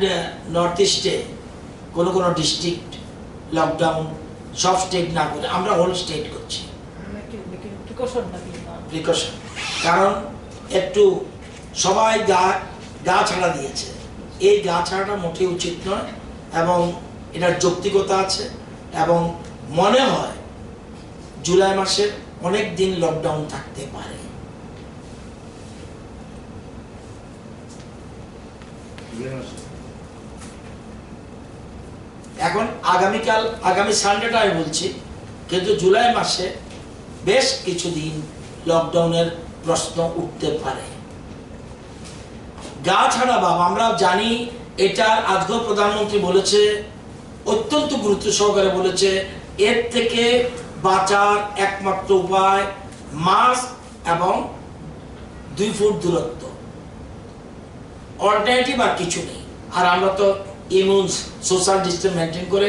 And north ইস্টে কোনো কোনো ডিস্ট্রিক্ট লকডাউন সব স্টেট না করে আমরা হোল স্টেট করছি প্রিকশন, কারণ একটু সবাই গা ছাড়া দিয়েছে। এই গা ছাড়াটা মোটেই উচিত নয় এবং এটার যৌক্তিকতা আছে এবং মনে হয় জুলাই মাসের অনেক দিন লকডাউন থাকতে পারে। এখন আগামী সানডেটা আমি বলছি, কিন্তু জুলাই মাসে বেশ কিছুদিন লকডাউনের প্রশ্ন উঠতে পারে। গা ছাড়া বাবা, আমরা জানি এটা আজকেও প্রধানমন্ত্রী বলেছে, অত্যন্ত গুরুত্ব সহকারে বলেছে, এর থেকে বাঁচার একমাত্র উপায় মাস্ক এবং 2 ফুট দূরত্ব, অল্টারনেটিভ আর কিছু নেই। আর আমরা তো ইমিউন সোশ্যাল ডিস্টেন্স মেনটেন করে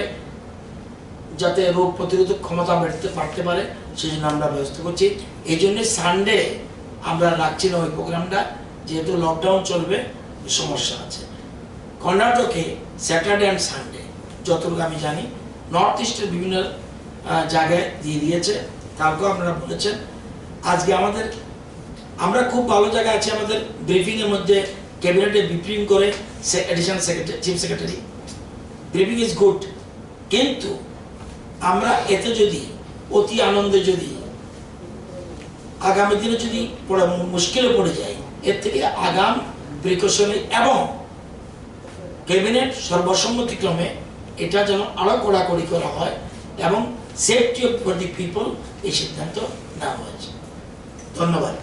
যাতে রোগ প্রতিরোধক ক্ষমতা বাড়তে পারে সেই জন্য আমরা ব্যবস্থা করছি। এই জন্য সানডে আমরা রাখছি না ওই প্রোগ্রামটা, যেহেতু লকডাউন চলবে, সমস্যা আছে। কর্ণাটকে স্যাটারডে অ্যান্ড সানডে যতটুকু আমি জানি, নর্থ ইস্টের বিভিন্ন জায়গায় দিয়ে দিয়েছে, তারপরেও আপনারা বলেছেন। আজকে আমরা খুব ভালো জায়গায় আছি। আমাদের ব্রিফিংয়ের মধ্যে ক্যাবিনেটে ব্রিফিং করে additional secretary, chief secretary, briefing is good, কিন্তু আমরা এতে যদি অতি আনন্দে যদি আগামী দিনে যদি মুশকিলে পড়ে যায়, এর থেকে আগাম প্রিকশনে এবং ক্যাবিনেট সর্বসম্মতিক্রমে এটা যেন আরো কড়াকড়ি করা হয় এবং সেফটি অফ দি পিপল এই সিদ্ধান্ত নেওয়া হয়েছে। ধন্যবাদ।